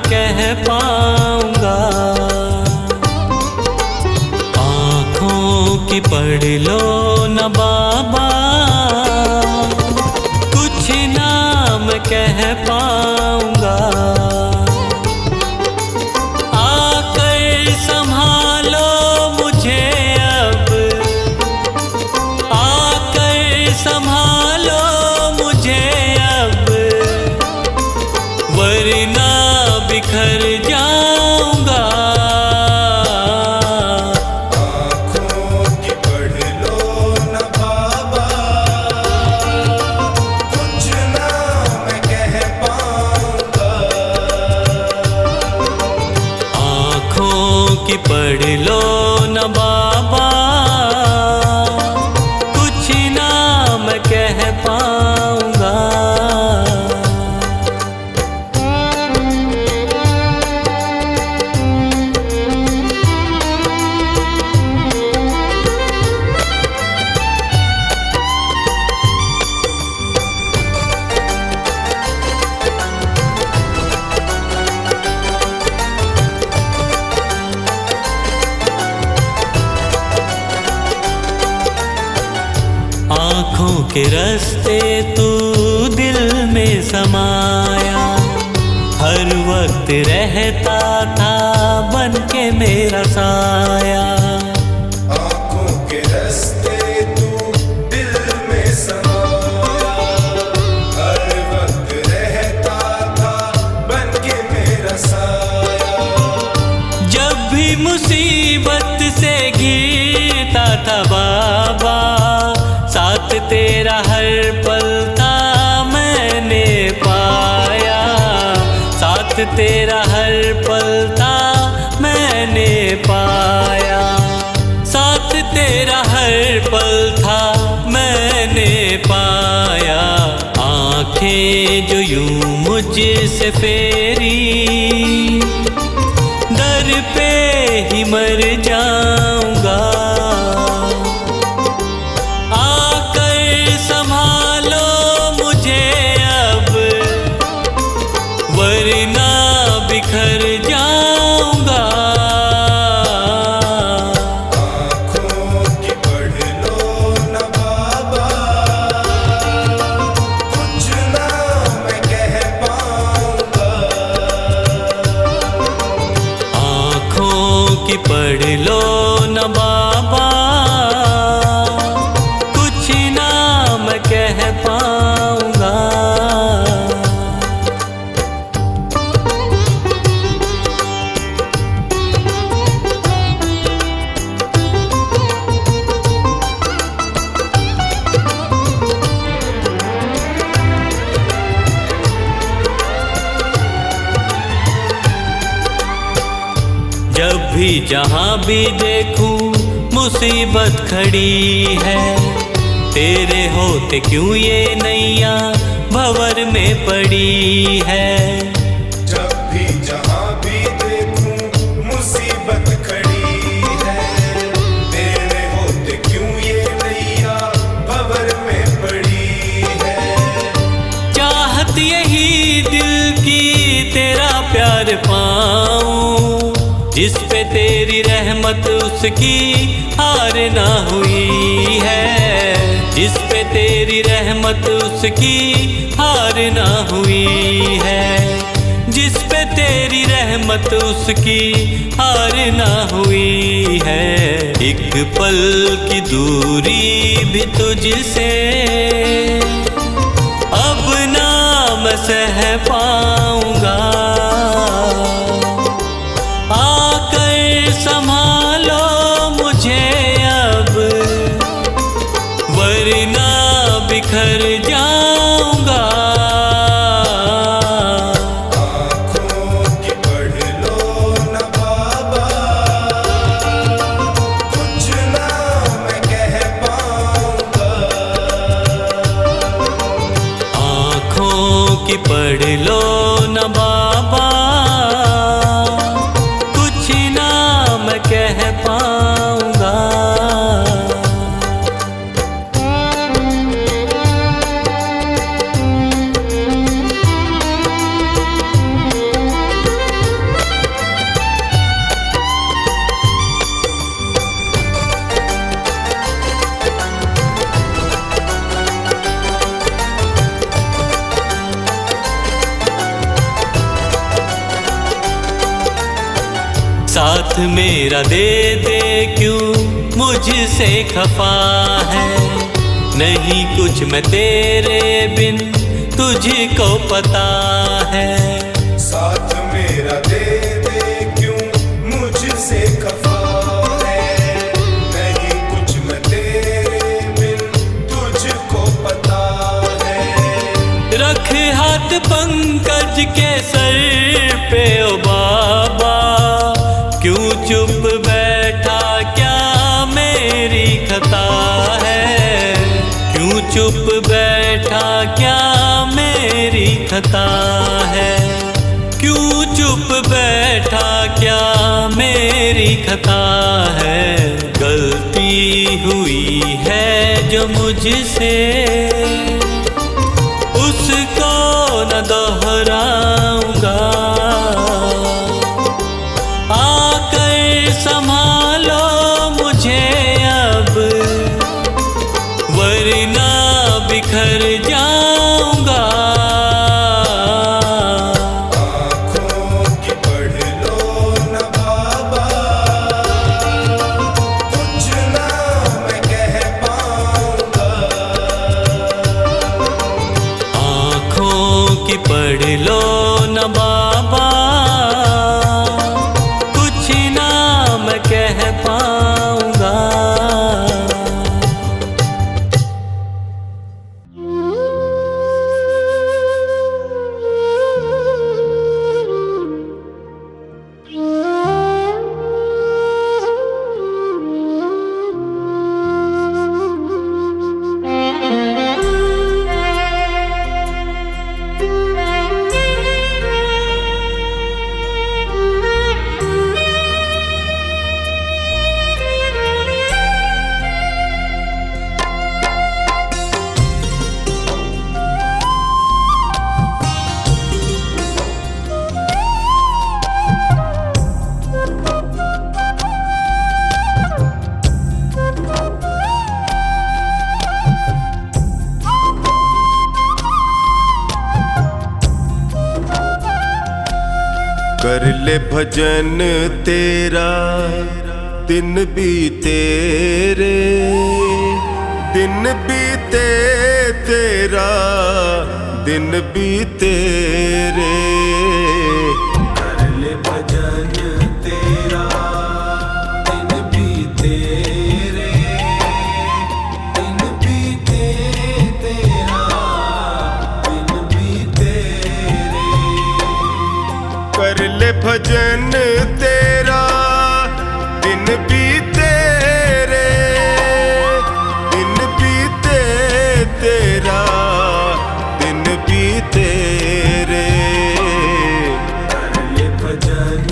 कह पाऊंगा। आँखों की पढ़ लो न बाबा, कुछ नाम कह पाऊंगा। आकर संभालो मुझे अब, आकर संभालो मुझे अब, वरना बिखर जाऊंगा। आँखों की पढ़ लो न बाबा, कुछ ना मैं कह पाऊंगा। आँखों की पढ़ लो न बाबा, कुछ ना मैं कह पाऊंगा। आँखों के रास्ते तू दिल में समाया, हर वक्त रहता था बन के मेरा साया। आँखों के रास्ते तू दिल में समाया, हर वक्त रहता था बन के मेरा साया। जब भी मुसीबत से घिरता था बाबा, साथ तेरा हर पल था मैंने पाया। साथ तेरा हर पल था मैंने पाया। साथ तेरा हर पल था मैंने पाया। आंखें जो यूं मुझसे फेरी, दर पे ही मर जाऊंगा। आकर संभालो मुझे अब, वरना बिखर जाऊंगा। आँखों की पढ़ लो न बाबा, कुछ ना मैं कह पाऊंगा। आँखों की पढ़ लो न बाबा, कुछ ना मैं कह पाऊंगा। जब भी जहाँ भी देखूं मुसीबत खड़ी है, तेरे होते क्यों ये नैया भंवर में पड़ी है। जब भी जहाँ भी देखूं मुसीबत खड़ी है, तेरे होते क्यों ये नैया भंवर में पड़ी है। चाहत यही दिल की तेरा प्यार पाऊं, जिस पे तेरी रहमत उसकी हार ना हुई है। जिस पे तेरी रहमत उसकी हार ना हुई है। जिस पे तेरी रहमत उसकी हार ना हुई है। एक पल की दूरी भी तुझसे अब ना मैं सह पाऊंगा। आकर संभालो मुझे अब, वरना बिखर जाऊंगा। आँखों की पढ़ लो न बाबा, कुछ ना मैं कह पाऊंगा। आँखों की पढ़ लो न बाबा, कुछ ना मैं कह पाऊंगा। साथ मेरा दे दे क्यों मुझसे खफा है, नहीं कुछ मैं तेरे बिन तुझको पता है। साथ मेरा दे दे क्यों मुझसे खफा है, नहीं कुछ मैं तेरे बिन तुझको पता है। रख हाथ पंकज के सर पे ओ बाबा, क्यों चुप बैठा क्या मेरी खता है, क्यों चुप बैठा क्या मेरी खता है, क्यों चुप बैठा क्या मेरी खता है। गलती हुई है जो मुझसे उसको न दोहराऊंगा, आकर संभालो मुझे अब वरना बिखर जाऊंगा। आँखों की पढ़ लो न बाबा, कुछ ना मैं कह पाऊंगा। आँखों की पढ़ लो न बाबा, कुछ ना मैं कह पाऊंगा। कर ले भजन तेरा दिन बीते रे, दिन बीते तेरा दिन बीते रे। कर ले भजन तेरा दिन बीते रे, दिन बीते तेरा दिन बीते रे। कर ले भजन तेरा दिन बीते रे, दिन बीते तेरा दिन बीते रे। कर ले भजन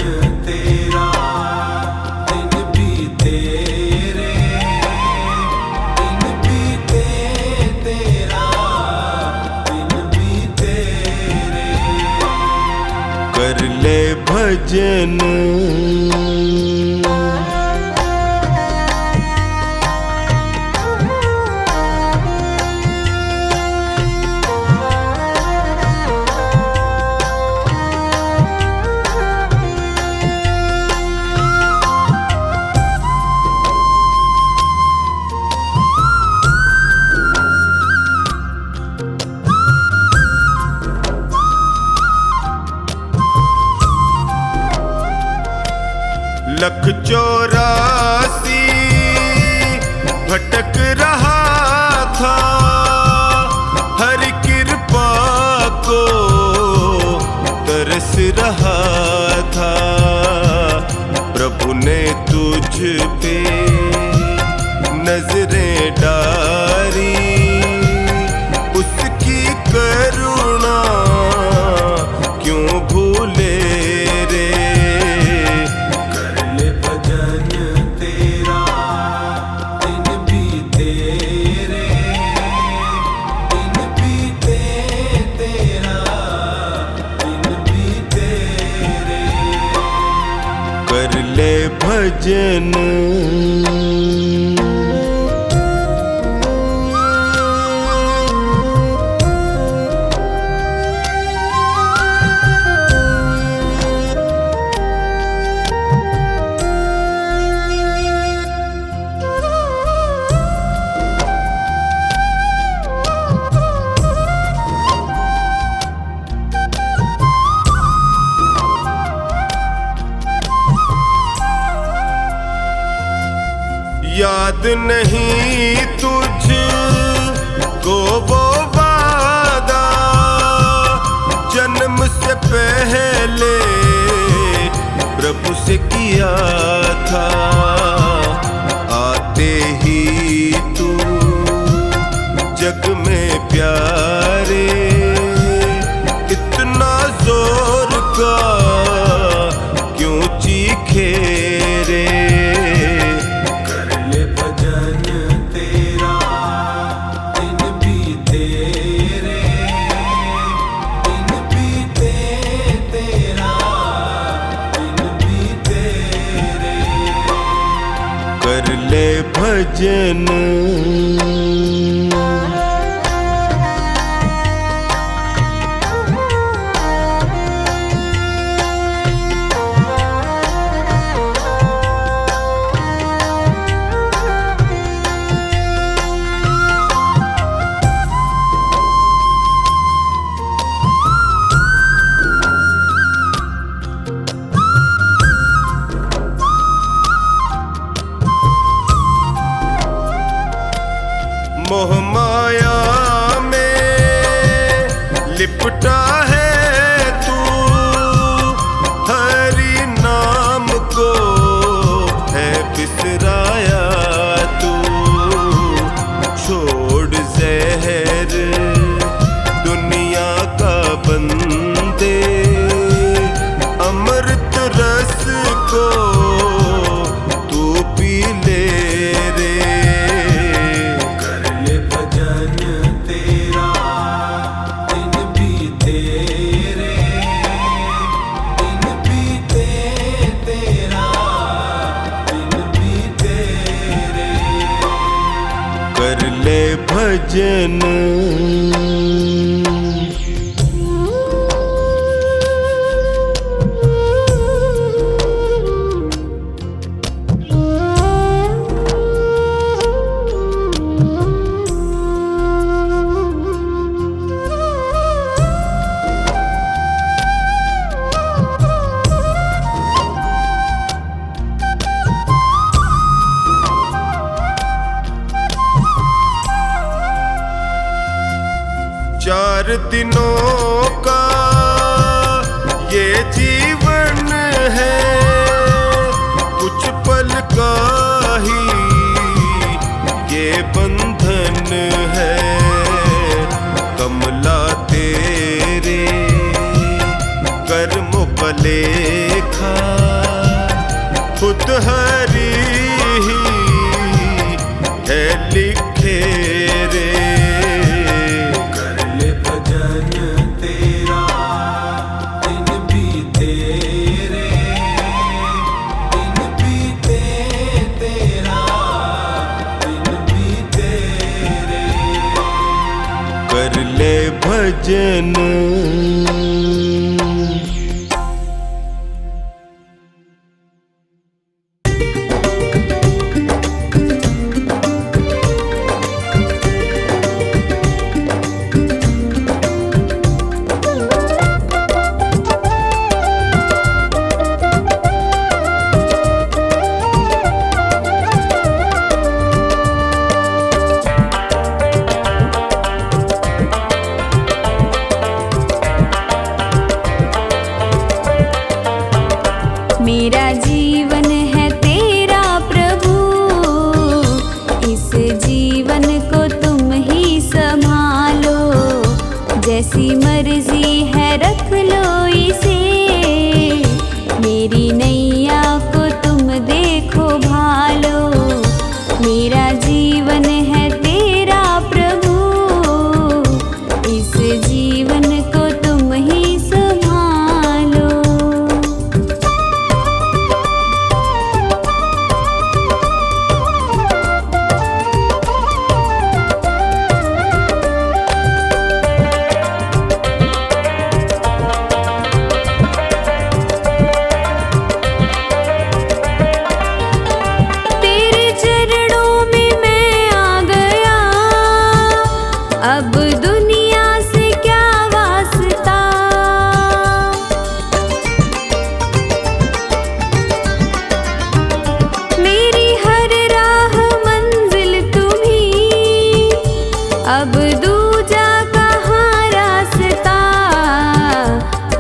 तेरा दिन बीते रे, दिन बीते तेरा दिन बीते रे। कर ले भजन। लख 84 भटक रहा था, हर कृपा को तरस रहा था। प्रभु ने तुझ पे नजरें डाली, उसकी करुणा क्यों भूले रे। कर ले भजन। याद नहीं तुझ को वो वादा जन्म से पहले प्रभु से किया था। आते ही तू जग में प्यारे, इतना जोर का क्यों चीखे रे। कर ले भजन तेरा दिन बीते रे, दिन बीते तेरा दिन बीते रे। कर ले भजन मोह माया में लिपटा है तू, हरि नाम को है बिसराया तू। छोड़ जहर दुनिया का बंदे, अमृत रस को तू पी ले रे। कर ले भजन चार दिनों का ये जीवन है, कुछ पल का ही ये बंधन है। कमला तेरे कर्मों का लेखा खुद हरि ही है लिखे रे। कर ले भजन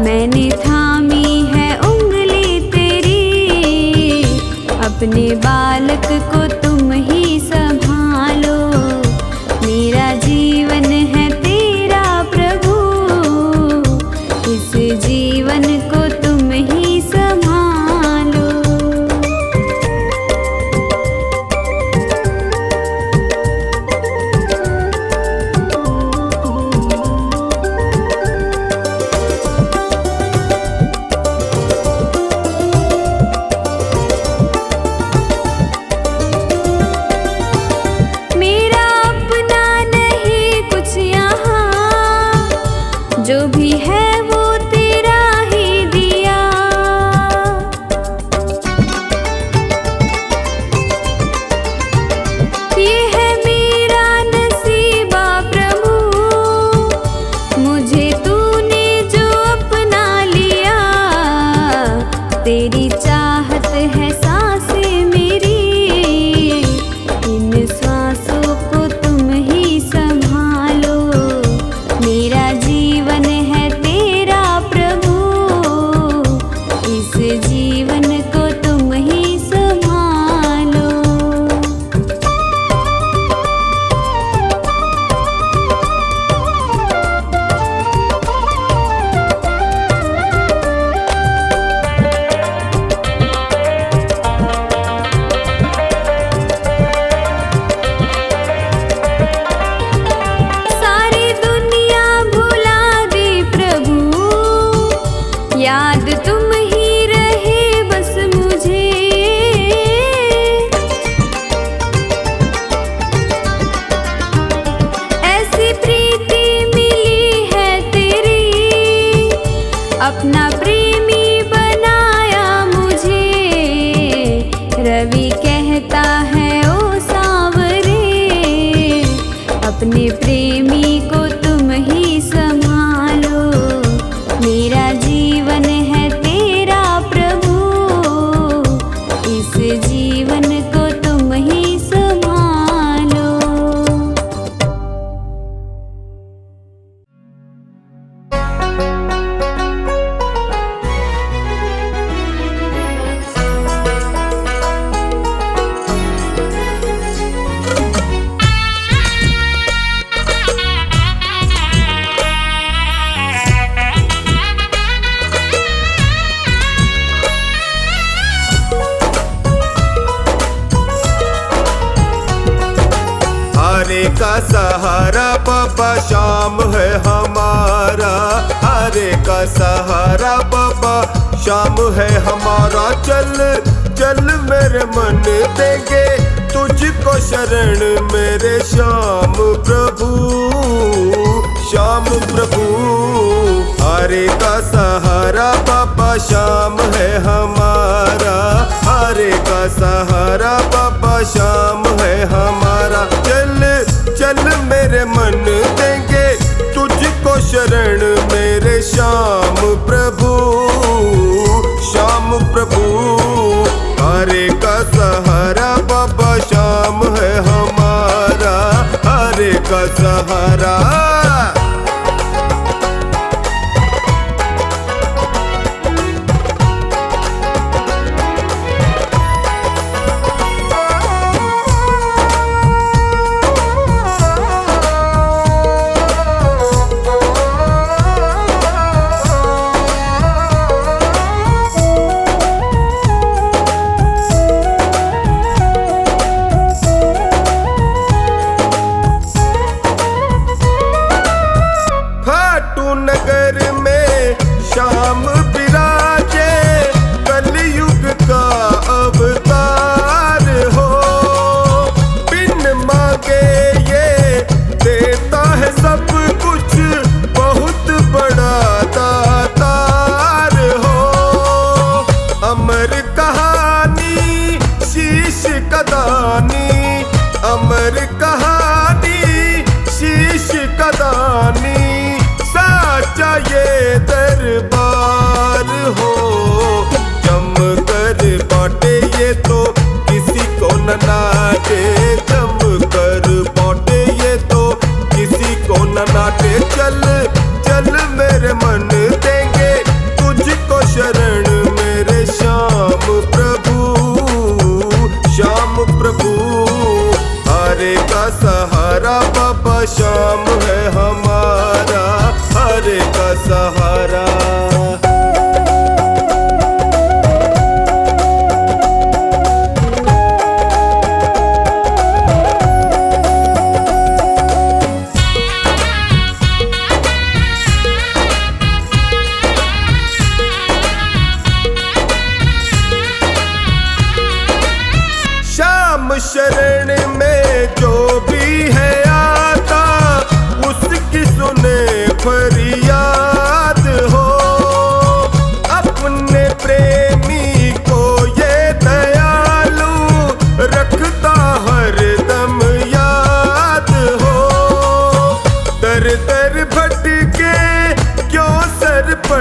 मैंने थामी है उंगली तेरी, अपने बालक को तुम ही संभालो। मेरा जीवन है तेरा प्रभु, इस जीवन को तुम ही संभालो। मेरा अपना नहीं कुछ यहाँ, जो भी है वो तेरा ही दिया। ये है मेरा नसीबा प्रभु, मुझे तूने जो अपना लिया। तेरी चाहत है सांसें मेरी, इन श्वासों को तुम ही संभालो। मेरा जीवन है तेरा प्रभु, इस जीवन को तुम ही संभालो। सारी दुनिया भुला दे प्रभु, याद तुम ही रहे बस मुझे। ऐसी प्रीति मिली है तेरी, अपना प्रेमी बनाया मुझे। रवि कहता है ओ सांवरे, अपने प्रेमी को तुम ही संभालो। मेरा जीवन है तेरा प्रभु, इस जीवन को तुम ही संभालो। हरे का सहारा बाबा शाम है हमारा, हरे का सहारा बाबा शाम है हमारा। चल चल मेरे मन देंगे तुझको शरण मेरे श्याम प्रभु, श्याम प्रभु। हरे का सहारा बाबा शाम है हमारा, हरे का सहारा बाबा शाम है हमारा। चल चल मेरे मन देंगे तुझको शरण मेरे श्याम प्रभु, श्याम प्रभु। हरे का सहारा बाबा शाम है हमारा, हरे का सहारा।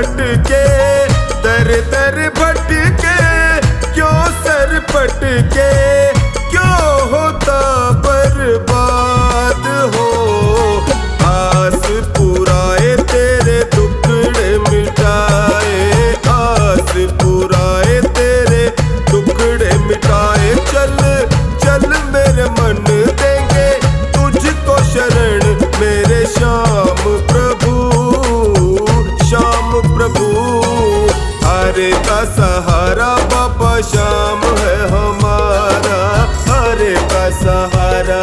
भटके, दर दर भटके, क्यों सर पटके, क्यों होता बर्बाद हो। आस पुराए तेरे टुकड़े मिटाए, आस पुराए तेरे टुकड़े मिटाए। चल चल मेरे मन देंगे तुझको शरण, मेरे श्याम प्रभु, श्याम प्रभु। हरे का सहारा बाबा श्याम है हमारा, हरे का सहारा।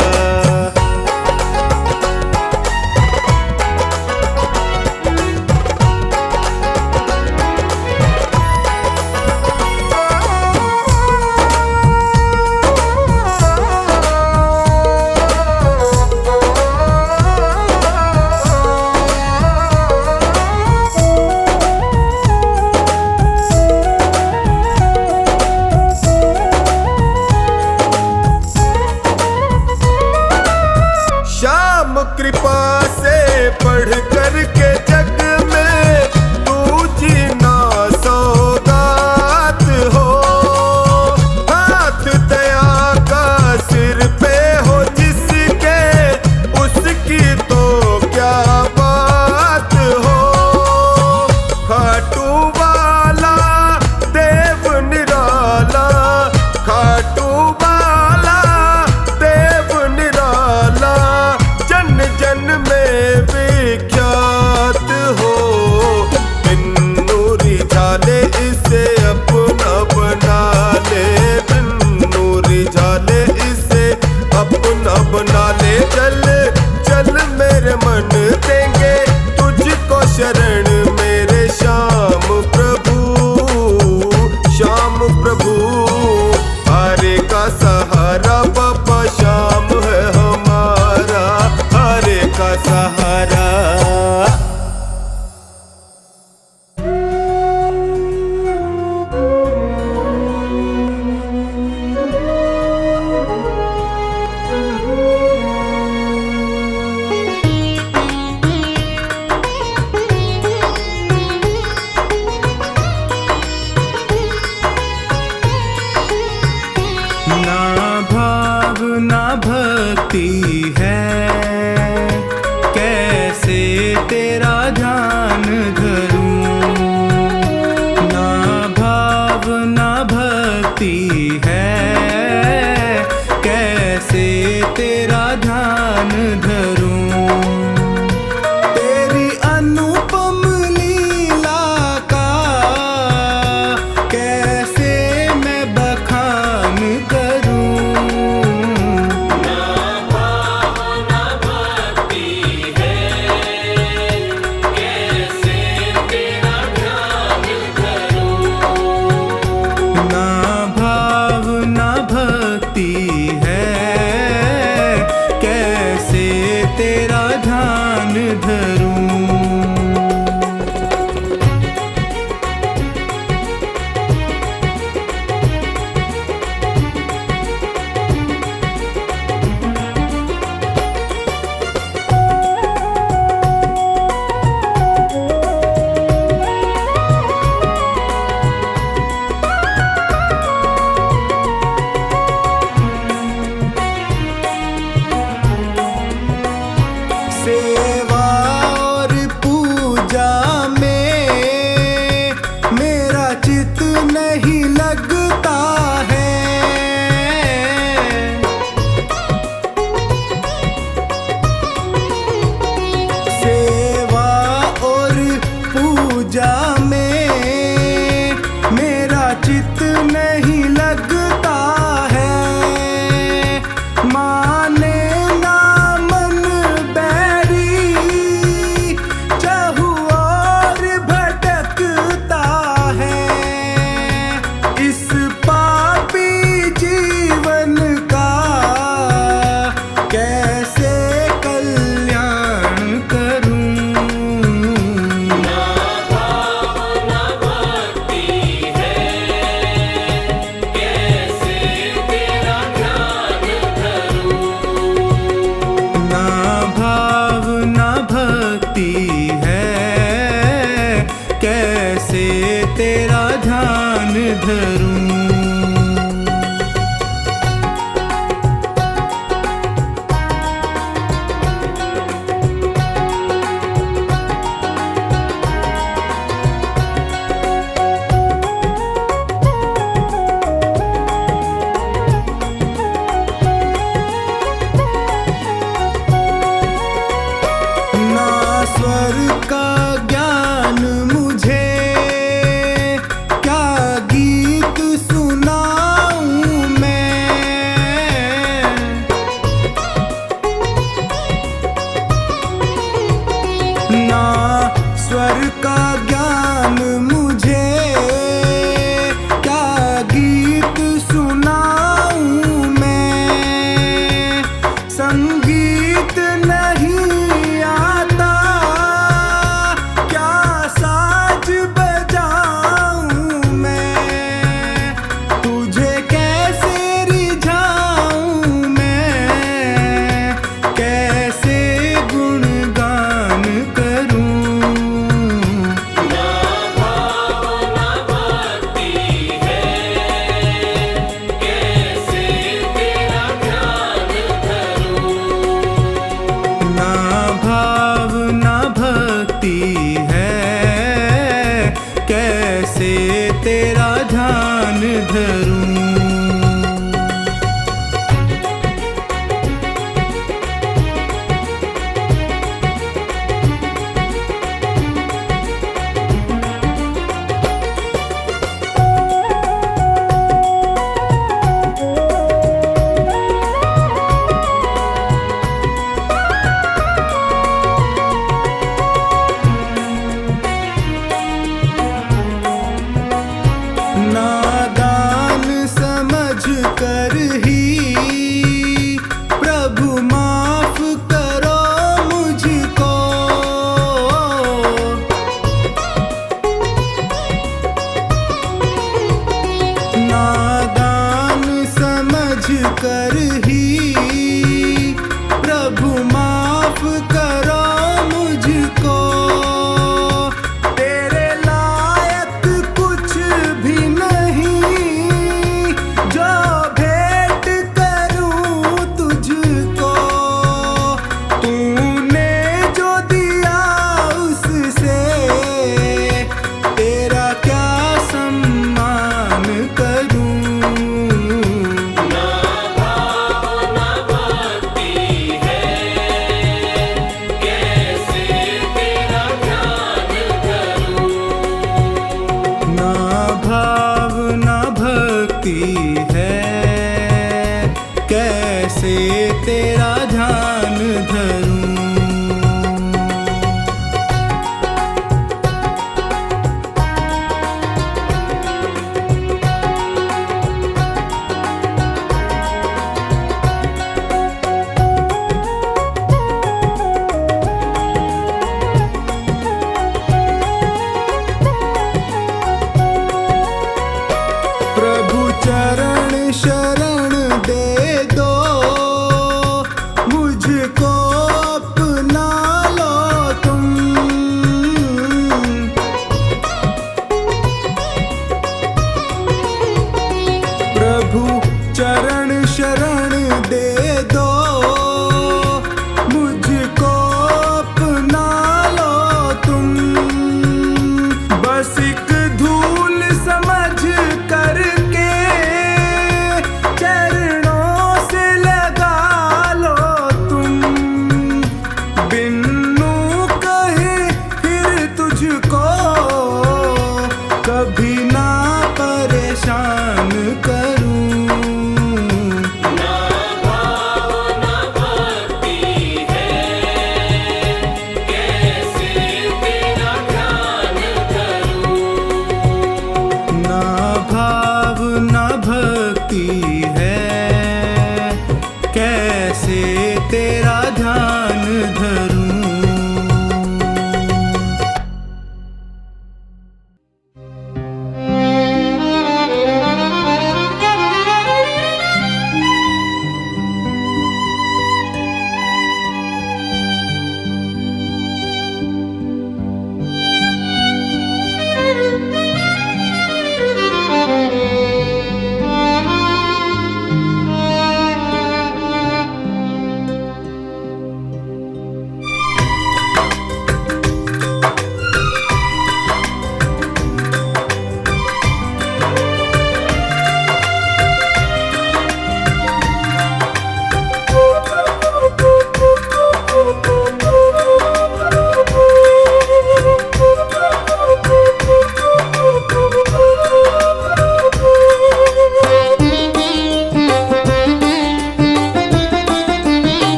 कैसे तेरा ध्यान धरूं। स्वर का ज्ञान मुझे, क्या गीत सुनाऊं मैं। ना स्वर का ज्ञान मुझे, क्या गीत सुनाऊं मैं। संगीत नहीं कैसे तेरा ध्यान धरूं। नादान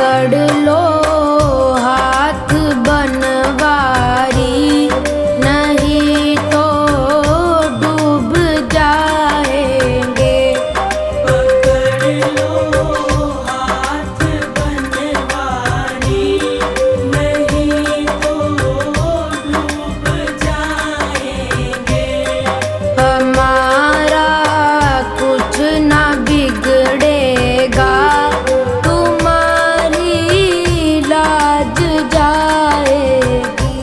पकड़ लो हाथ बनवारी, नहीं तो डूब जाएंगे। पकड़ लो हाथ बनवारी, नहीं तो डूब जाएंगे। हमारा कुछ ना बिगड़ेगा, तुम्हारी लाज जाएगी।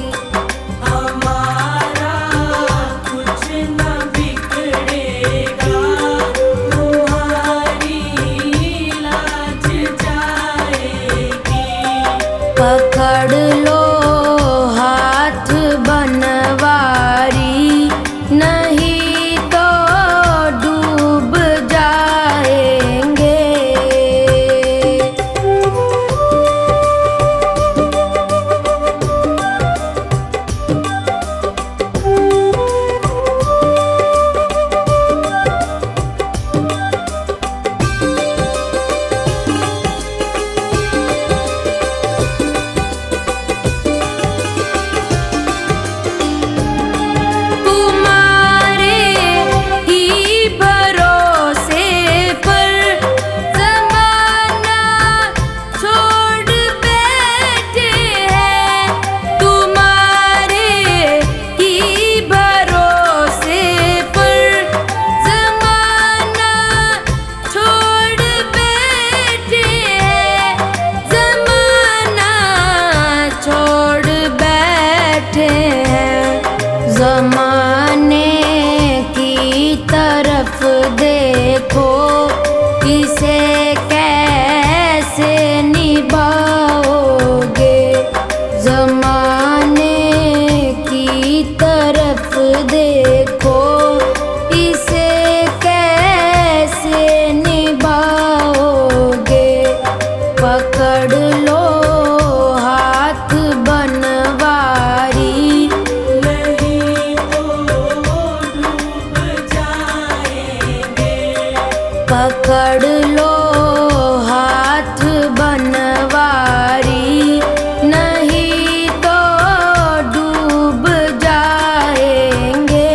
हमारा कुछ न बिगड़ेगा, तुम्हारी लाज जाएगी। पकड़ लो हाथ बनवारी, नहीं तो डूब जाएंगे। तुम्हारे ही भरोसे पर ज़माना छोड़ बैठे हैं। तुम्हारे ही भरोसे पर ज़माना छोड़ बैठे हैं। ज़माना छोड़ बैठे हैं। ज़माने की तरफ देखो, इसे कैसे निभाओगे। ज़माने की तरफ देखो, इसे कैसे निभाओगे। पकड़ लो हाथ बनवारी, नहीं तो डूब जाएंगे। पकड़ लो हाथ बनवारी, नहीं तो डूब जाएंगे।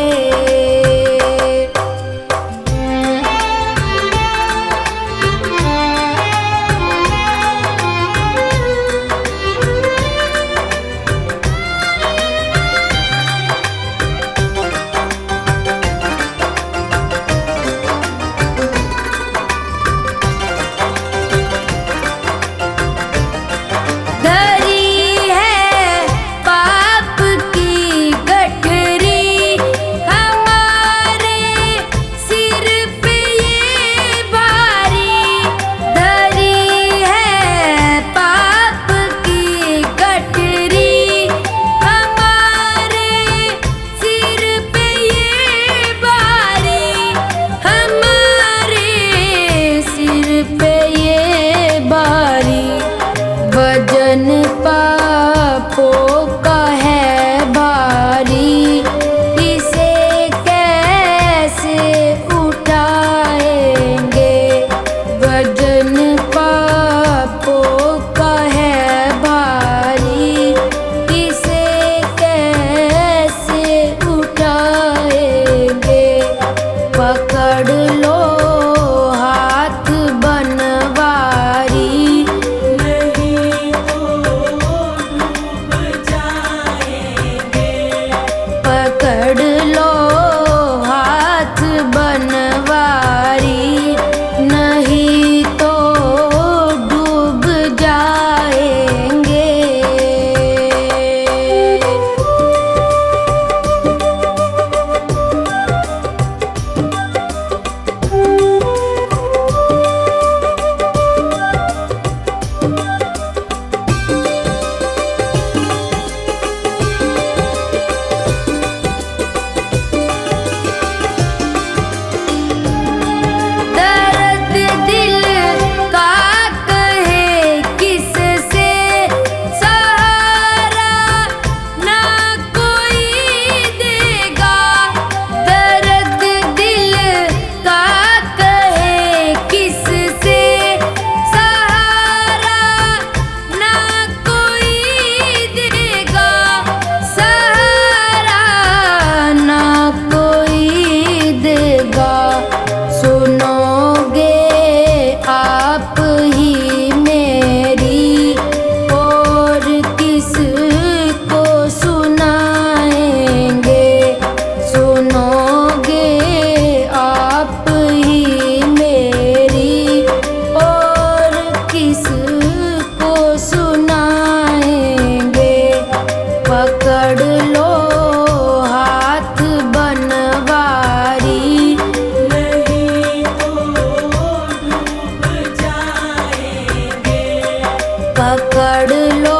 पकड़ लो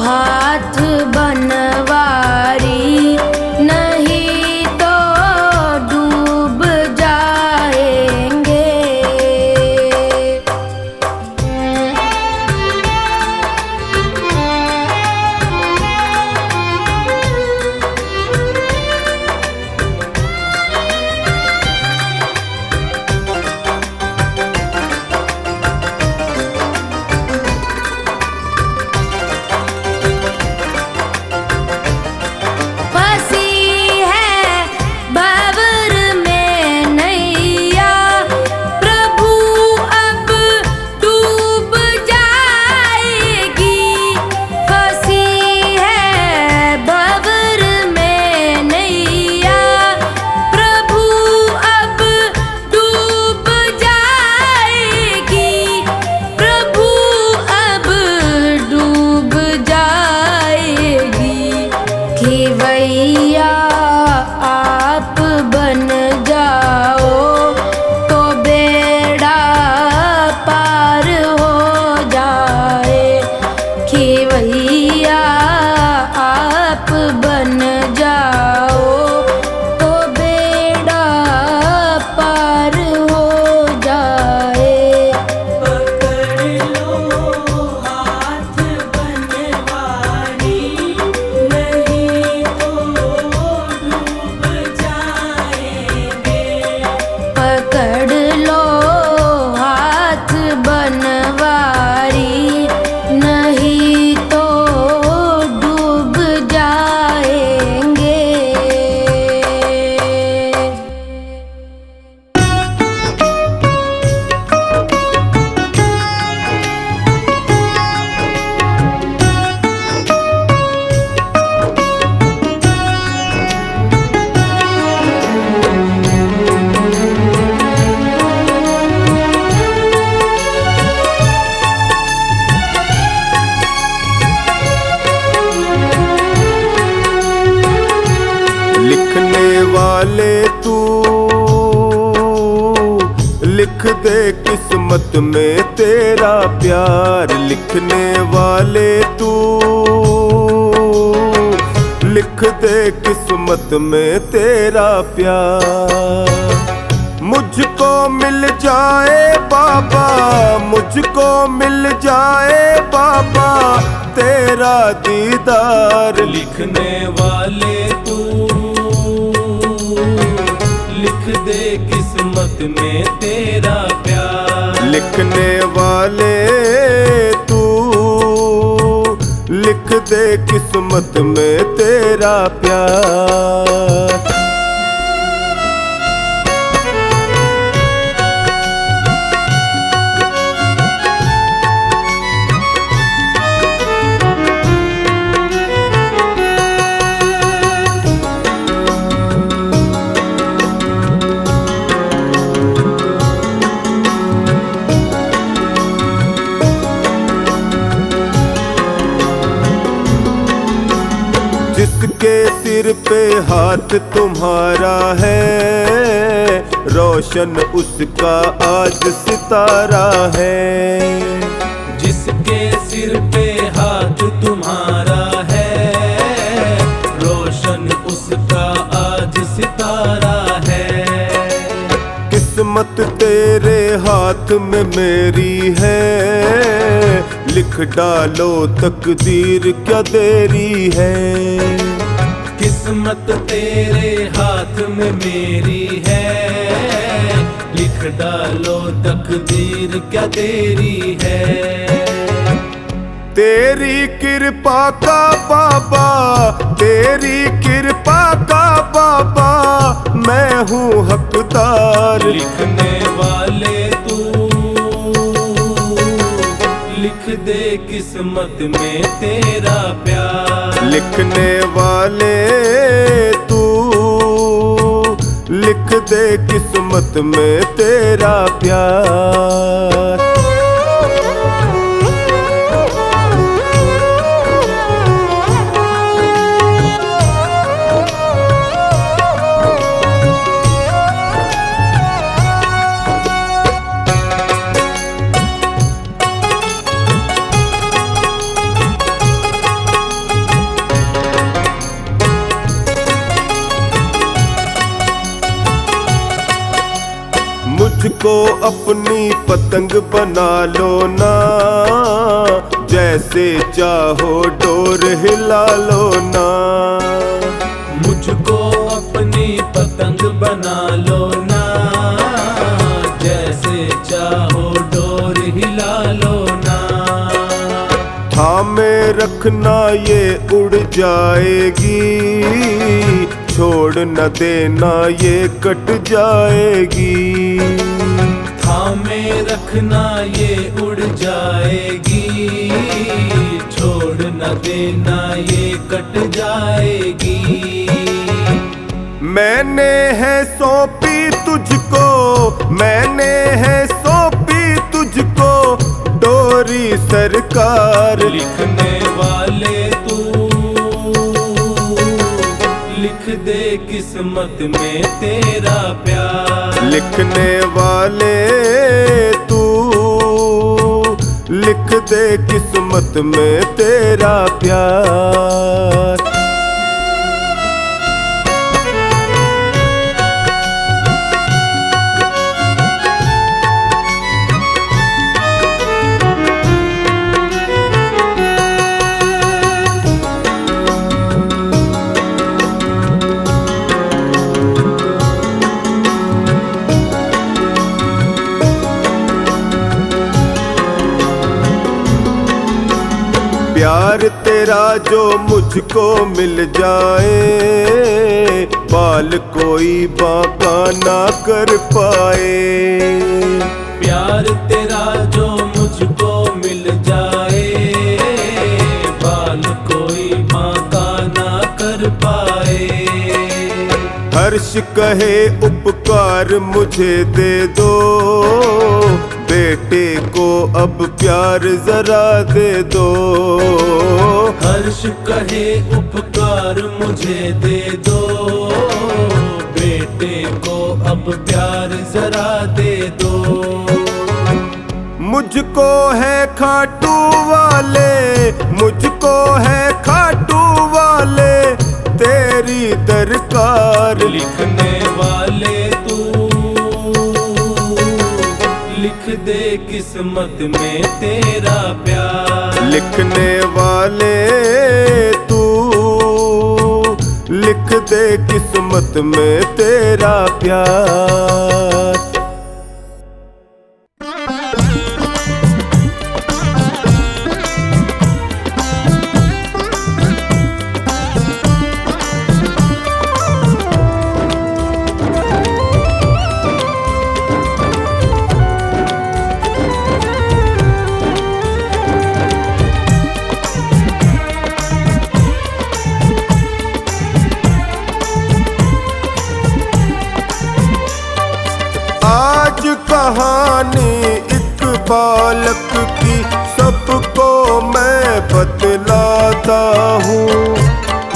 हाथ बनवारी, नहीं तो डूब जाएंगे। फंसी है भंवर में नैया, प्रभु अब डूब जाएगी। फंसी है भंवर में नैया, प्रभु अब डूब जाएगी। प्रभु अब डूब जाएगी। खेवैया आप बन जाओ तो बेड़ा पार हो जाए। खेवैया आप बन जाओ तो बेड़ा पार हो जाए। पकड़ लो हाथ बनवारी, नहीं तो डूब जाएंगे। पकड़ लो हाथ बनवारी, नहीं तो डूब जाएंगे। लिखने वाले तू लिख दे किस्मत में तेरा प्यार। लिखने वाले तू लिख दे किस्मत में तेरा प्यार। मुझको मिल जाए बाबा, मुझको मिल जाए बाबा तेरा दीदार। लिखने वाले तू लिख दे किस्मत में तेरा प्यार। लिखने वाले तू लिख दे किस्मत में तेरा प्यार। जिसके सिर पे हाथ तुम्हारा है, रोशन उसका आज सितारा है। जिसके सिर पे हाथ तुम्हारा है, रोशन उसका आज सितारा है। किस्मत तेरे हाथ में मेरी है, लिख डालो तकदीर क्या देरी है। किस्मत तेरे हाथ में मेरी है, लिख डालो तकदीर क्या देरी है। तेरी कृपा का बाबा, तेरी कृपा का बाबा मैं हूँ हकदार। लिखने वाले तू लिख दे किस्मत में तेरा प्यार। लिखने वाले तू लिख दे किस्मत में तेरा प्यार। मुझको अपनी पतंग बना लो ना, जैसे चाहो डोर हिला लो ना। मुझको अपनी पतंग बना लो ना, जैसे चाहो डोर हिला लो ना। थामे रखना ये उड़ जाएगी, छोड़ न देना ये कट जाएगी। थामे रखना ये उड़ जाएगी, छोड़ न देना ये कट जाएगी। मैंने है सौंपी तुझको, मैंने है सौंपी तुझको डोरी सरकार। लिखने वाले तू लिख दे किस्मत में तेरा प्यार। लिखने वाले तू लिख दे किस्मत में तेरा प्यार। प्यार तेरा जो मुझको मिल जाए, बाल कोई बांका ना कर पाए। प्यार तेरा जो मुझको मिल जाए, बाल कोई बांका ना कर पाए। हर्ष कहे उपकार मुझे दे दो, बेटे को अब प्यार जरा दे दो। हर्ष कहे उपकार मुझे दे दो, बेटे को अब प्यार जरा दे दो। मुझको है खाटू वाले, मुझको है खाटू वाले तेरी दरकार। लिखने वाले तू लिख दे किस्मत में तेरा प्यार। लिखने वाले तू लिख दे किस्मत में तेरा प्यार। आज कहानी एक बालक की सबको मैं बतलाता हूँ।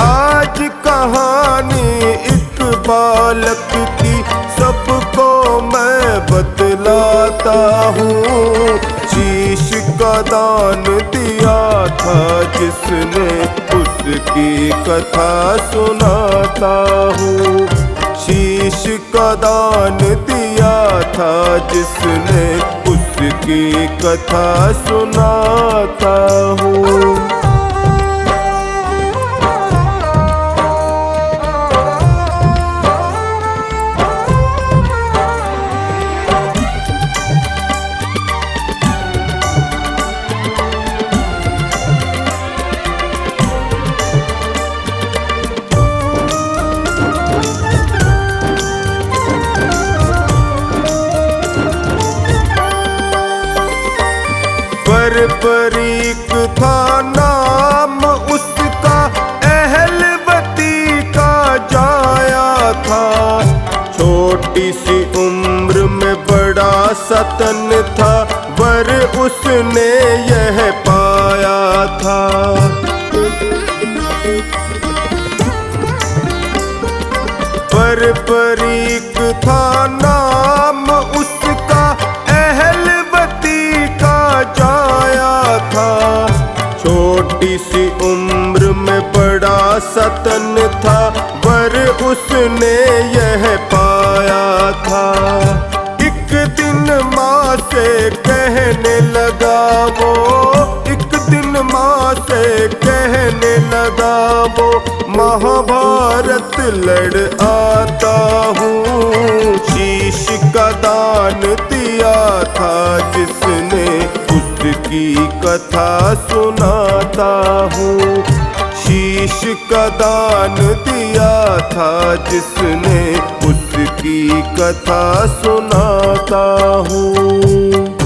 आज कहानी एक बालक की सबको मैं बतलाता हूँ। शीश का दान दिया था जिसने उसकी कथा सुनाता हूँ। शीश का दान दिया था जिसने उसकी कथा सुनाता हूँ। परीक था नाम उसका, अहलवती का जाया था। छोटी सी उम्र में बड़ा सतन था, वर उसने यह पाया था। परीक था नाम उसका, अहलवती का जाया था। छोटी सी उम्र में बड़ा सतन था, वर उसने यह पाया था। एक दिन माँ से कहने लगा वो, एक दिन माँ से कहने लगा वो, महाभारत लड़ आता हूँ। शीश का दान दिया था जिसने, उसकी कथा सुनाता हूँ। शीश का दान दिया था जिसने, उसकी कथा सुनाता हूँ।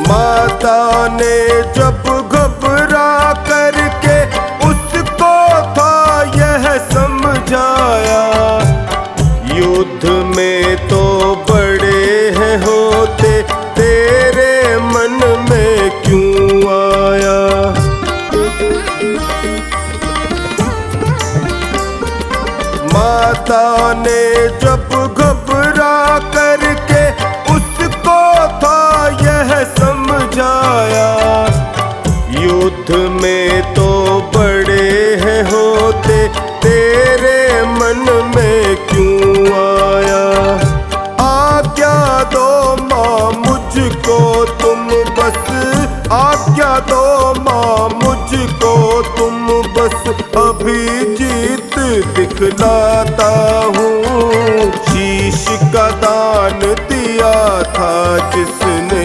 माता ने जब घबरा करके उसको था यह समझाया, युद्ध में तो बड़े हैं होते, तेरे मन में क्यों आया। माता ने जब घबरा करके उसको था यह समझाया, युद्ध में तो बड़े हैं होते, तेरे मन में क्यों आया। आज्ञा दो माँ मुझको तुम बस, आज्ञा दो माँ मुझको तुम बस, अभी जीत दिखलाता हूँ। शीश का दान दिया था जिसने,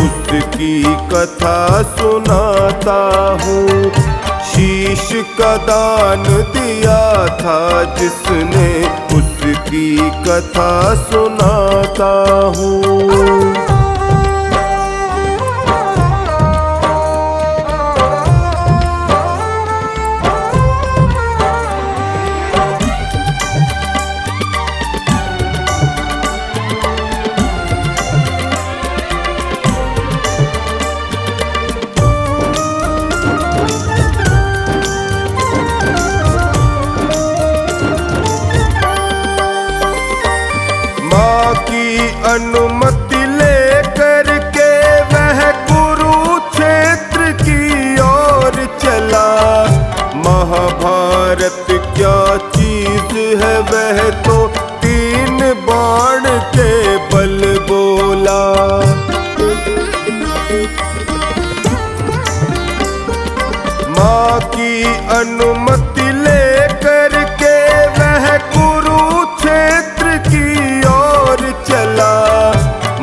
उसकी कथा सुनाता हूँ। शीश का दान दिया था जिसने, उसकी कथा सुनाता हूँ। अनुमति लेकर के वह कुरुक्षेत्र की ओर चला। महाभारत क्या चीज है वह तो, 3 बाण के बल बोला। माँ की अनुमति लेकर के वह कुरुक्षेत्र की ओर चला।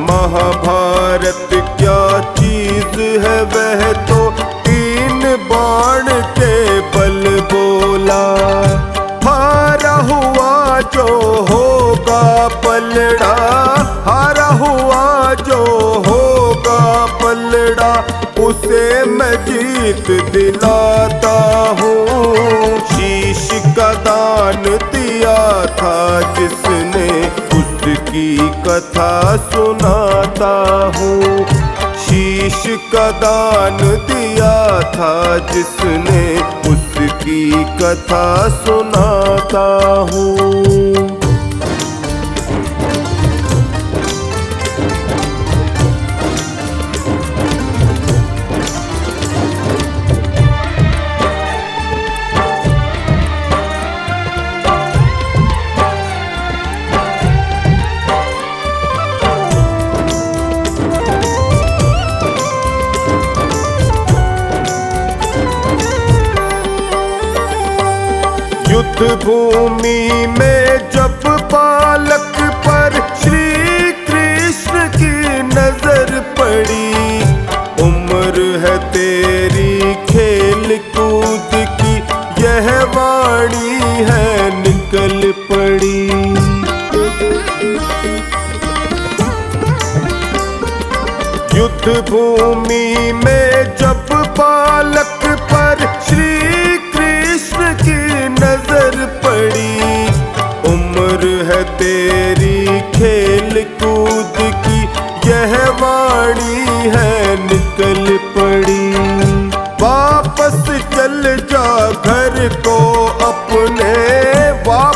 महाभारत क्या चीज है वह तो, 3 बाण के बल बोला। हारा हुआ जो होगा पलड़ा, हारा हुआ जो होगा पलड़ा, उसे मैं जीत दिलाता हूँ। शीश का दान दिया था जिसने, उसकी कथा सुनाता हूँ। शीश का दान दिया था जिसने, उसकी कथा सुनाता हूँ। युद्ध भूमि में जब बालक पर श्री कृष्ण की नजर पड़ी, उम्र है तेरी खेल कूद की, यह वाणी है निकल पड़ी। युद्ध भूमि में जब बालक पर श्री कृष्ण की नजर पड़ी, उम्र है तेरी खेल कूद की, यह वाणी है निकल पड़ी।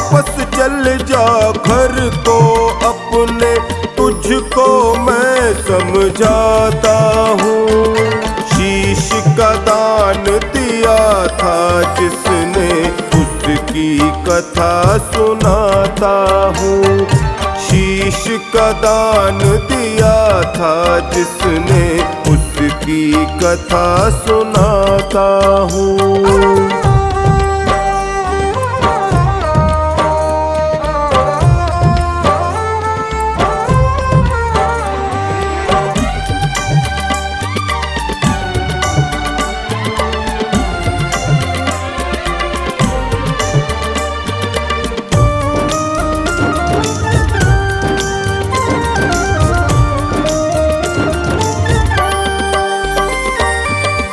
वापस चल जा घर को अपने, तुझको मैं समझाता हूँ। शीश का दान दिया था जिसने, उसकी कथा सुनाता हूँ। शीश का दान दिया था जिसने, उसकी कथा सुनाता हूँ।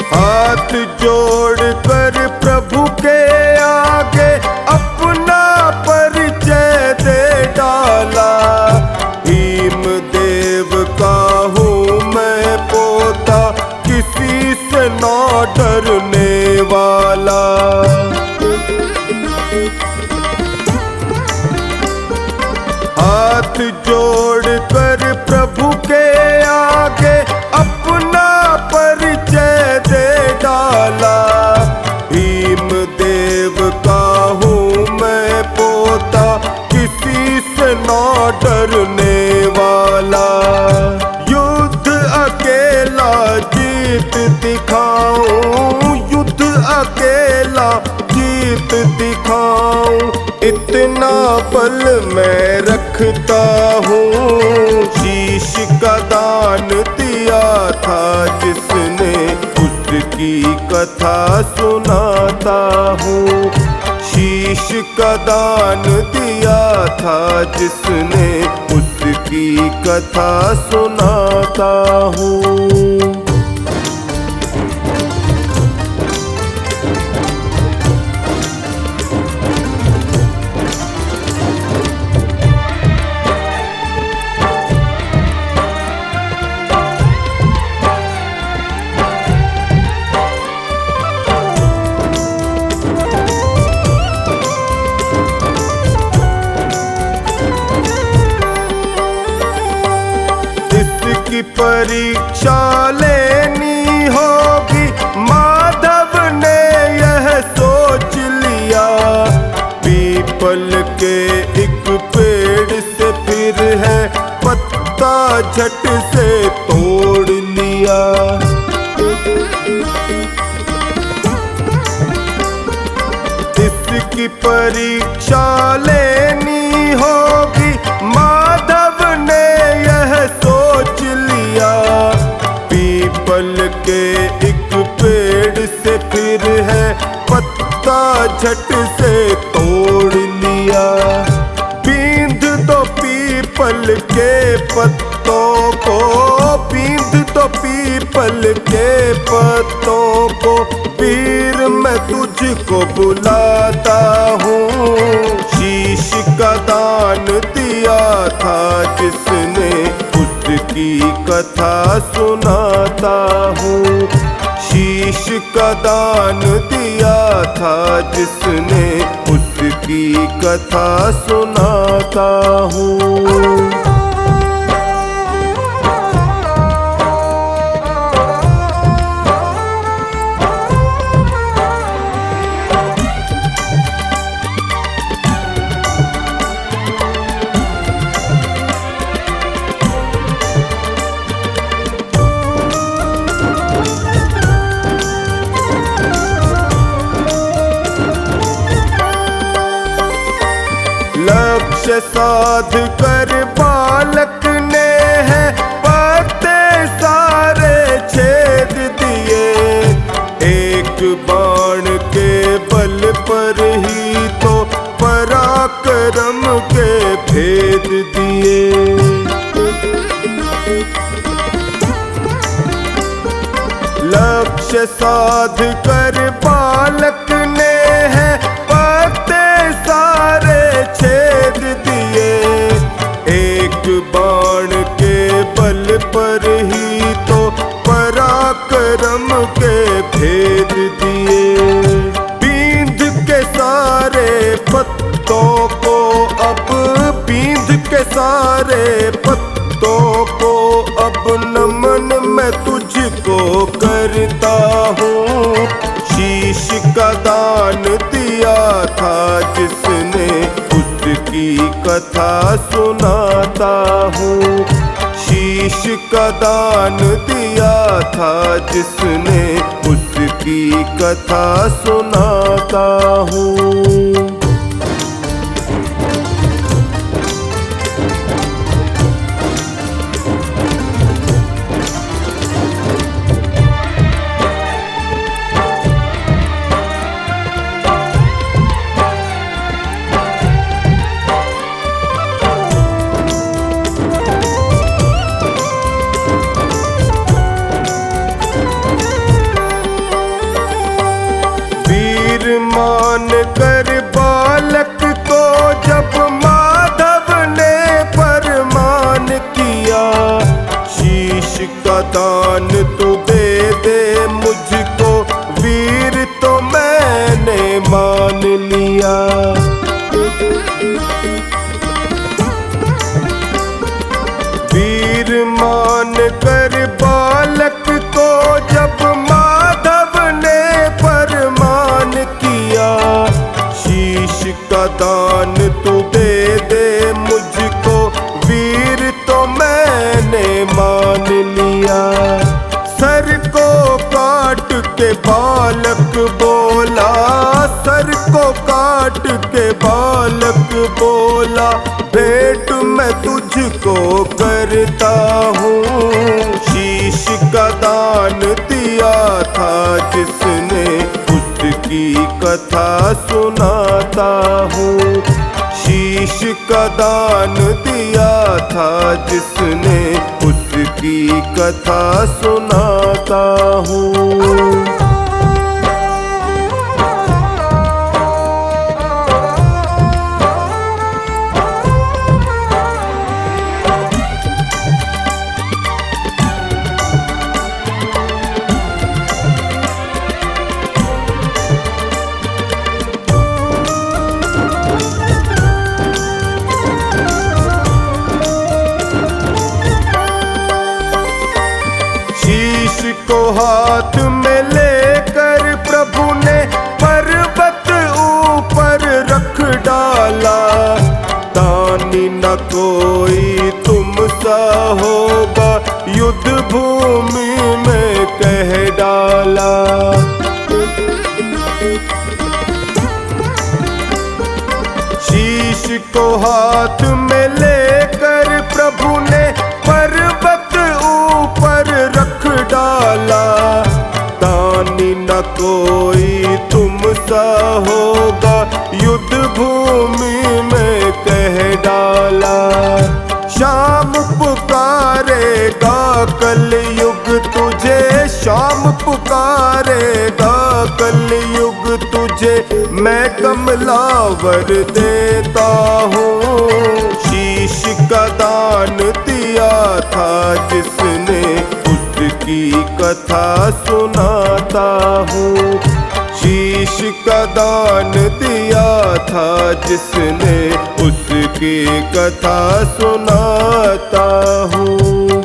हाथ जोड़कर प्रभु के आगे अपना परिचय दे डाला। भीम देव का हूँ मैं पोता, किसी से ना डरने वाला। हाथ जोड़कर प्रभु के आगे अपना परिचय दे डाला। भीम देव का हूँ मैं पोता, किसी से ना डरने वाला। युद्ध अकेला जीत दिखाऊं, युद्ध अकेला जीत दिखाऊं, इतना बल मैं रखता हूँ। शीश का दान दिया था जिसने, उसकी कथा सुनाता हूँ। शीश का दान दिया था जिसने, उसकी कथा सुनाता हूँ। की परीक्षा लेनी होगी, माधव ने यह सोच लिया। पीपल के एक पेड़ से फिर है पत्ता झट से तोड़ लिया। इसकी परीक्षा लेनी होगी, माधव ने यह सोच लिया। पीपल के एक पेड़ से फिर है पत्ता झट से तोड़ लिया। बींध दो पीपल के पत्तों को, बींध दो पीपल के पत्तों को, वीर मैं तुझको बुलाता हूँ। शीश का दान दिया था जिसने, उसकी कथा सुनाता हूँ। शीश का दान दिया था जिसने, उसकी कथा सुनाता हूँ। लक्ष्य साध कर बालक ने है पत्ते सारे छेद दिए। एक बाण के बल पर ही तो पराक्रम के भेद दिए। लक्ष्य साध कर बालक ने है पत्ते सारे छेद दिए। एक बाण के बल पर ही तो पराक्रम के भेद दिए। बींध के सारे पत्ते पत्तों को अब बींध के सारे पत्तों को अब नमन मैं तुझको करता हूँ। शीश का दान दिया था जिसने उसकी कथा सुनाता हूँ। शीश का दान दिया था जिसने उसकी कथा सुनाता हूँ। मान कर बालक को जब माधव ने फरमान किया, शीश का दान तू दे दे मुझको वीर, तो मैंने मान लिया। वीर मान कर बालक को जब माधव ने फरमान किया, शीश का दान तू दे दे मुझको वीर, तो मैंने मान लिया। सर को काट के बालक बोला, सर को काट के बालक बोला, भेंट मैं तुझको करता हूँ। शीश का दान दिया था जिसने उसकी कथा सुनाता हूँ। शीश का दान दिया था जिसने उसकी कथा सुनाता हूँ। को हाथ में लेकर प्रभु ने पर्वत ऊपर रख डाला, दानी न कोई तुम सा होगा युद्ध भूमि में कह डाला। शीश को हाथ में लेकर प्रभु ने पर्वत ऊपर रख डाला, दानी न कोई तुम सा होगा युद्ध भूमि में कह डाला। शाम पुकारेगा कलयुग तुझे, शाम पुकारेगा कलयुग तुझे, मैं कमलावर देता हूँ। शीश का दान दिया था जिसने उसकी कथा सुनाता हूँ। शीश का दान दिया था जिसने उसकी कथा सुनाता हूँ।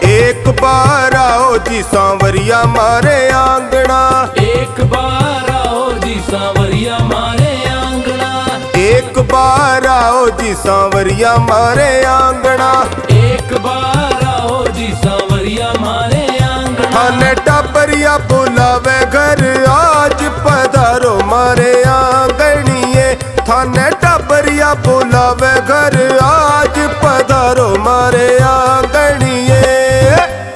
एक बार आओ जी सांवरिया मारे आंगना, एक बार आओ जी सांवरिया मारे आंगना, एक बार आओ जी सांवरिया मारे आंगना, एक बार आओ जी सांवरिया मारे आंगना। थाने टाबरिया बुलावे घर आज पधारो मारे आंगणिए, थाने टाबरिया बुलावे घर आज पधारो मारे आंगणिए।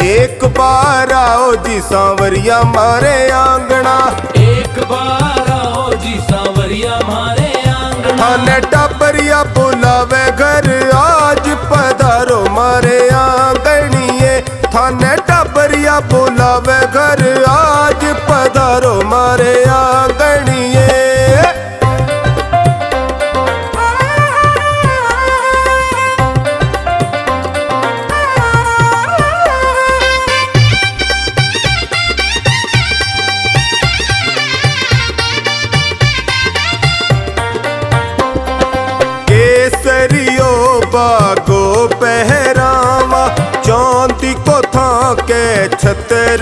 एक बार आओ जी सांवरिया मारे आंगना, एक बार आओ जी सांवरिया मारे आंगना। थाने टाबरिया बुलावे घर आज पधारो मारे आंगणिए, थाने टाबरिया बुलावे घर आज पधारो मारे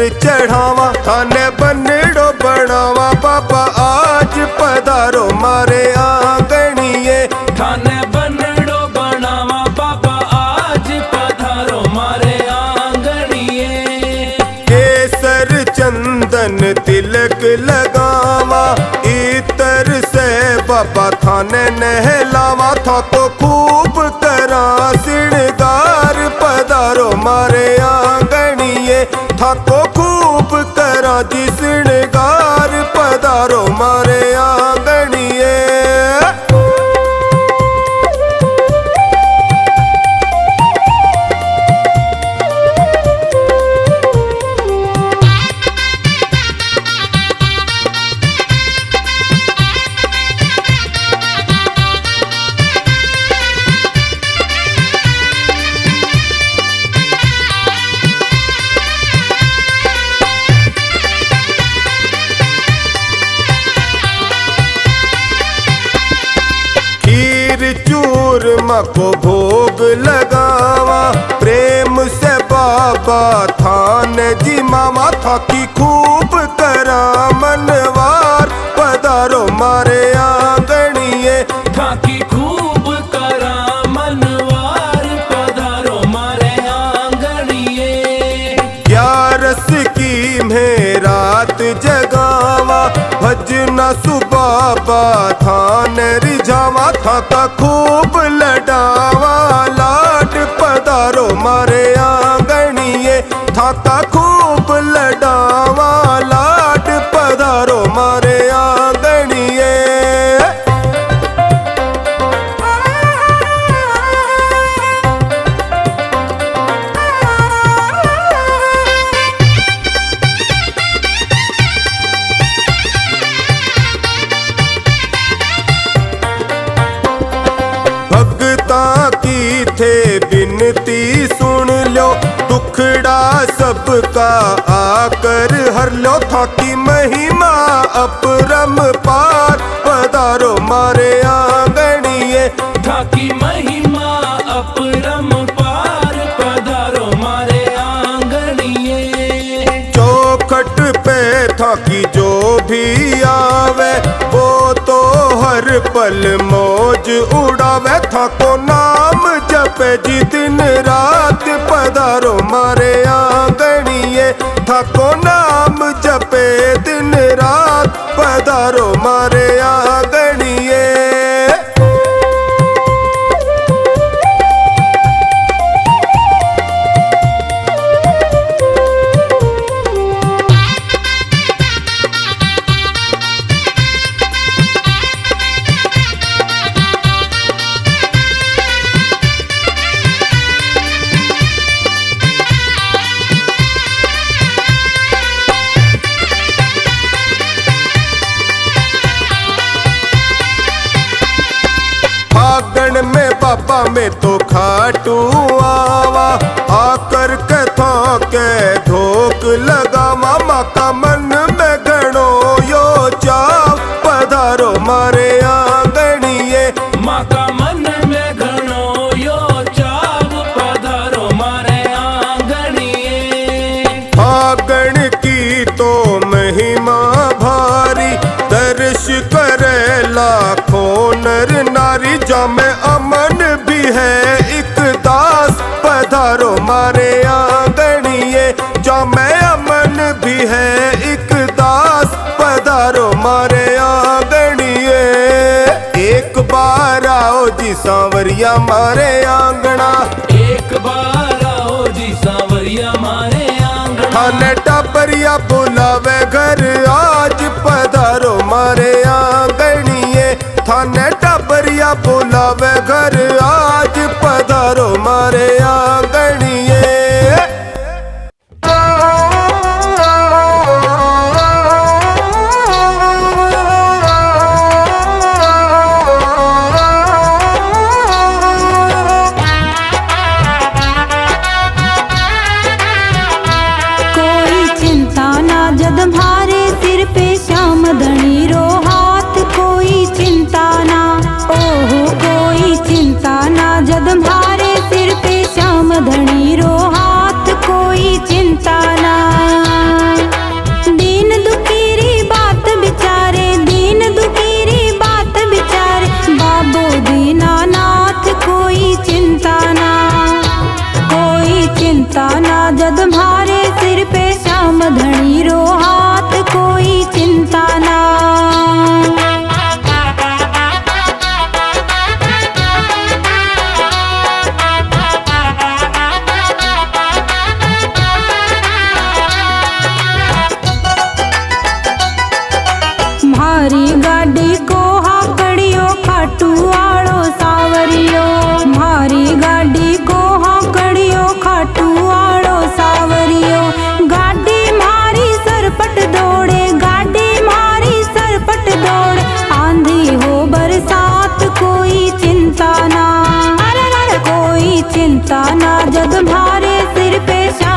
चढ़ावा थाने बनड़ो बनावा बाबा आज पधारो मारे आंगणिए थाने बनड़ो बनावा बाबा आज पधारो मारे आंगणिए केसर चंदन तिलक लगावा इतर से बाबा थाने नहलावा था तो खूब करा श्रृंगार पधारो मारे आंगणिए था को खूब करा जी श्रृंगार पधारो मारे आंगणिए चूरमा को भोग लगावा प्रेम से बाबा थान जी मामा था की खूब करा मनवार पधारो मारे आंगणिए था की खूब करा मनवार पधारो मारे आंगणिए 11 की में रात जगावा भजना सुबाबा थान रिझावा था का खूब लडावा लाड पधारो मारे आंगणिए था का खूब लडावा लाड पधारो मारे आंगणिए थे बिनती सुन लो दुखड़ा सबका आकर हर लो था की महिमा अपरम पार पधारो मारे आंगणिए था की महिमा अपरम पार पधारो मारे आंगणिए चौखट पे था की जो भी आवे वो तो हर पल मौज उड़ावे था को नाम जपे जी दिन रात पधारो मारे आंगणिए था को नाम जपे दिन रात पधारो मारे आंगणिए फागण में बाबा में तो खाटू आवा आकर कथा के धोक लगावा माँ का मन में गणो यो चाव पधारो मारे आंगणिए माँ का मन में घणो यो चाव पधारो मारे आंगणिए फागण की तो महिमा भारी दर्श करे लाखों नर नारी जामे अमन भी है एक दास पधारो मारे आंगणिए जामे अमन भी है एक दास पधारो मारे आंगणिए एक बार आओ जी सांवरिया मारे आंगना एक बार आओ जी सांवरिया मारे आंगना थाने टाबरिया बुलावे घर आज पधारो मारे आंगणिए थाने टाबरिया बुलावे घर आज पधारो मारे आंगणिए कोई चिंता ना जद भारे सिर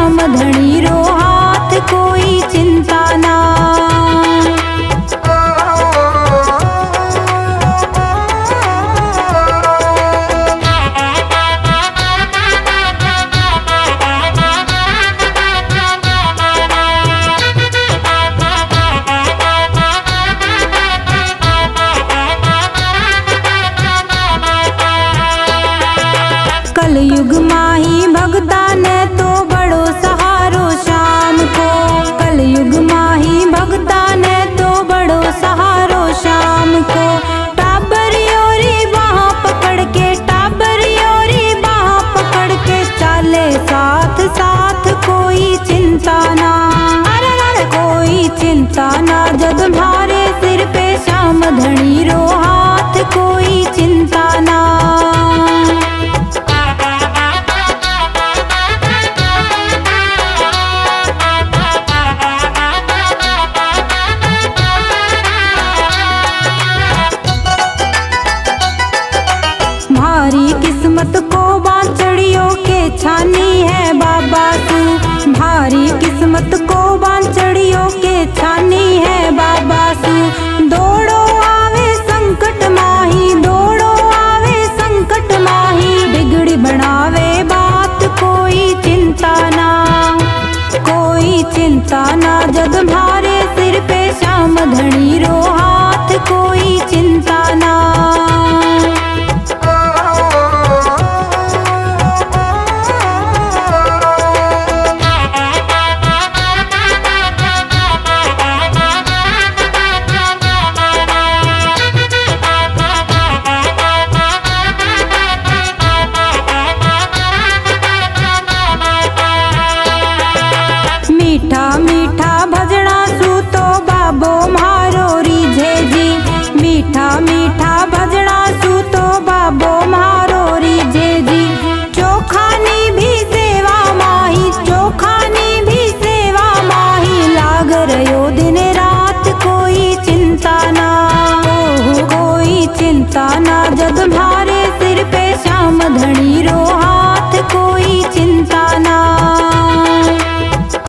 श्याम धनी रो हाथ कोई चिंता ना। कलयुग माही भगता ने तो बड़ो सहारो श्याम को। कलयुग माही भगता ने तो बड़ो सहारो श्याम को। टाबरियोरी बाह पकड़ के, टाबरियोरी बाह पकड़ के चाले साथ साथ कोई चिंता ना। अरे अरे कोई चिंता ना, जब मारे सिर पे श्याम धनी रो हाथ कोई चिंता ना। भारी किस्मत को बांचड़ियों के छानी है बाबा तू। भारी किस्मत को बांचड़ियों के छानी है बाबा तू। दौड़ो आवे संकट माही, दौड़ो आवे संकट माही, बिगड़ी बनावे बात कोई चिंता ना। कोई चिंता ना, जब भारे सिर पे श्याम धनी रो हाथ कोई चिंता ना। मीठा मीठा भजना सू तो बाबो म्हारो रीझे जी। मीठा मीठा भजना सू तो बाबो म्हारो रीझे जी। चोखानी भी सेवा माही, चोखानी भी सेवा माही, लाग रयो दिन रात कोई चिंता ना। कोई चिंता ना,